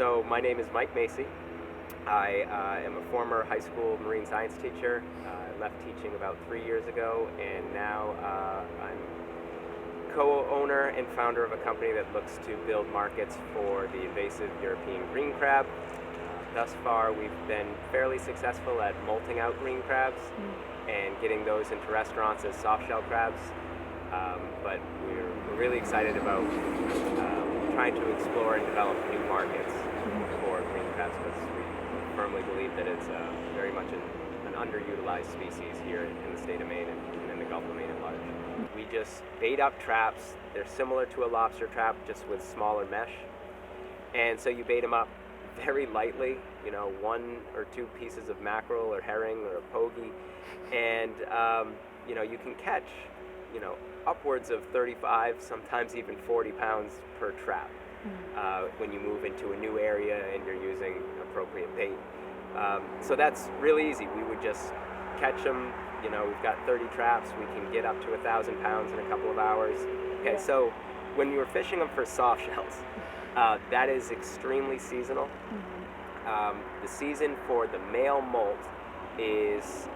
So my name is Mike Macy. I am a former high school marine science teacher. I left teaching about 3 years ago, and now I'm co-owner and founder of a company that looks to build markets for the invasive European green crab. Thus far, we've been fairly successful at molting out green crabs and getting those into restaurants as softshell crabs. But we're really excited about trying to explore and develop new markets for green crabs, because we firmly believe that it's very much an underutilized species here in the state of Maine and in the Gulf of Maine at large. We just bait up traps. They're similar to a lobster trap, just with smaller mesh. And so you bait them up very lightly, 1 or 2 pieces of mackerel or herring or a pogie, and you can catch upwards of 35, sometimes even 40 pounds per trap when you move into a new area and you're using appropriate bait. So that's really easy. We would just catch them. We've got 30 traps. We can get up to 1,000 pounds in a couple of hours. Okay, so when you're fishing them for soft shells, that is extremely seasonal. The season for the male molt is,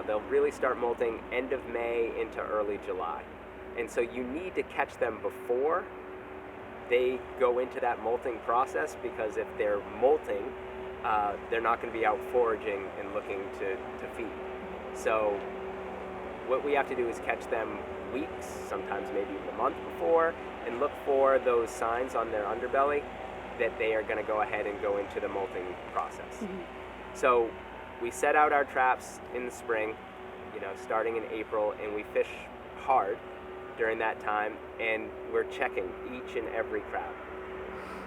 they'll really start molting end of May into early July. And so you need to catch them before they go into that molting process, because if they're molting, they're not going to be out foraging and looking to feed. So what we have to do is catch them weeks, sometimes maybe even a month before, and look for those signs on their underbelly that they are going to go ahead and go into the molting process. So we set out our traps in the spring, starting in April, and we fish hard during that time, and we're checking each and every crab.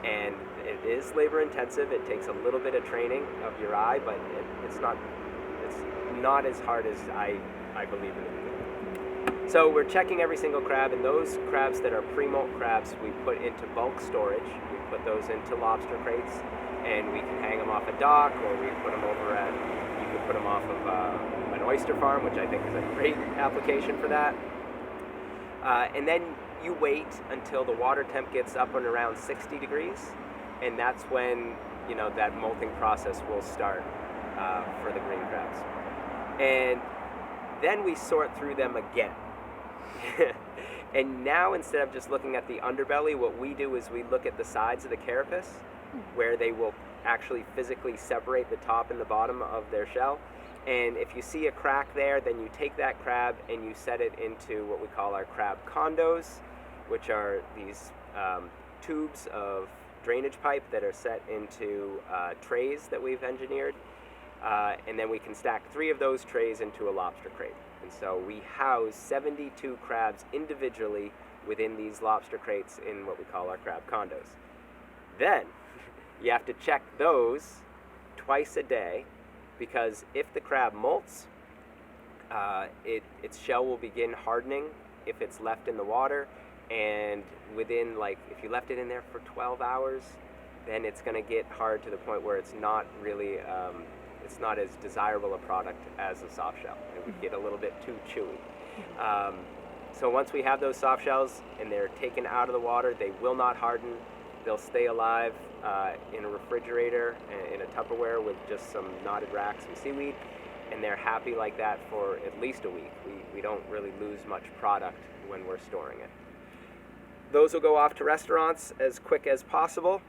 And it is labor intensive. It takes a little bit of training of your eye, but it's not as hard as I believe in it. So we're checking every single crab, and those crabs that are pre-molt crabs we put into bulk storage. We put those into lobster crates, and we can hang them off a dock, or we put them over you can put them off of an oyster farm, which I think is a great application for that. And then you wait until the water temp gets up and around 60 degrees, and that's when that molting process will start for the green crabs. And then we sort through them again. And now, instead of just looking at the underbelly, what we do is we look at the sides of the carapace, where they will actually physically separate the top and the bottom of their shell. And if you see a crack there, then you take that crab and you set it into what we call our crab condos, which are these tubes of drainage pipe that are set into trays that we've engineered. And then we can stack 3 of those trays into a lobster crate. And so we house 72 crabs individually within these lobster crates in what we call our crab condos. Then you have to check those twice a day, because if the crab molts, its shell will begin hardening if it's left in the water, and within, if you left it in there for 12 hours, then it's going to get hard to the point where it's not really, it's not as desirable a product as a soft shell. It would get a little bit too chewy. So once we have those soft shells and they're taken out of the water, they will not harden. They'll stay alive in a refrigerator, in a Tupperware with just some knotted racks and seaweed, and they're happy like that for at least a week. We don't really lose much product when we're storing it. Those will go off to restaurants as quick as possible,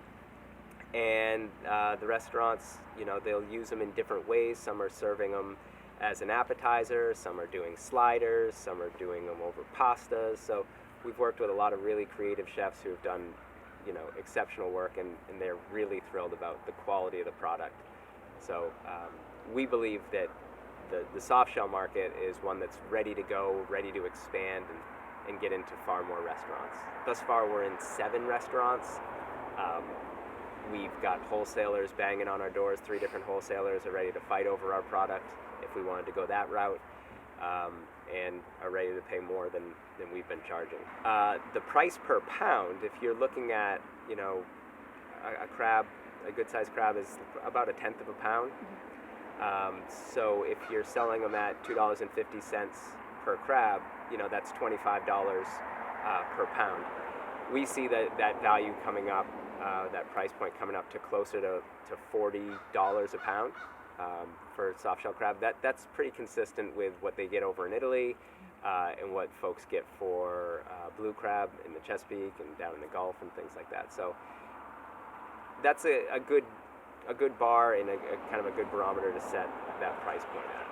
and the restaurants, they'll use them in different ways. Some are serving them as an appetizer, some are doing sliders, some are doing them over pastas. So we've worked with a lot of really creative chefs who have done exceptional work, and they're really thrilled about the quality of the product. So we believe that the soft shell market is one that's ready to go, ready to expand and get into far more restaurants. Thus far, we're in 7 restaurants. We've got wholesalers banging on our doors. 3 different wholesalers are ready to fight over our product if we wanted to go that route, and are ready to pay more than we've been charging. The price per pound, if you're looking at, a crab, a good-sized crab is about 1/10 of a pound. So if you're selling them at $2.50 per crab, that's $25 per pound. We see that value coming up that price point coming up to closer to $40 a pound for softshell crab. That's pretty consistent with what they get over in Italy and what folks get for blue crab in the Chesapeake and down in the Gulf and things like that. So that's a good bar and a kind of a good barometer to set that price point at.